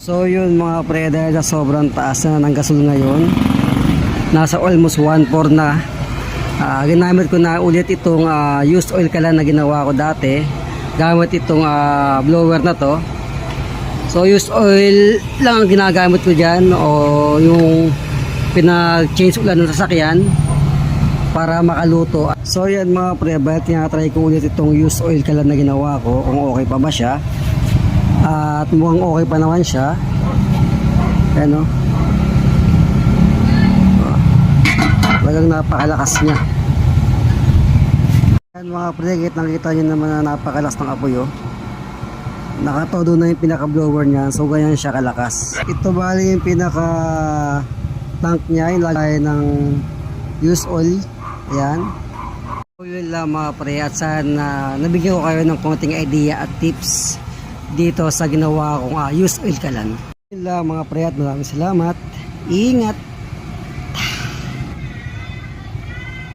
So yun mga pre, dahil sa sobrang taas na ng gasol ngayon, nasa almost 1.4 na. Ginamit ko na ulit itong used oil kalan na ginawa ko dati, gamit itong blower na to. So used oil lang ang ginagamit ko dyan, o yung pinag-change ulan ng sasakyan para makaluto. So yan mga pre, ba't tinatry ko ulit itong used oil kalan na ginawa ko, kung okay pa ba siya. At mukhang okay pa naman siya. Ayan o, talagang napakalakas niya. Ayan mga pre, nakita nyo naman na napakalakas ng apoy o. Nakatodo na yung pinaka blower niya, so ganyan siya kalakas. Ito bali yung pinaka tank niya, yung lagay ng used oil. Ayan. So yun lang mga pre, at sana nabigyan ko kayo ng konting idea at tips dito sa ginawa kong used oil kalan. Yun lang mga pre, at maraming salamat. Ingat!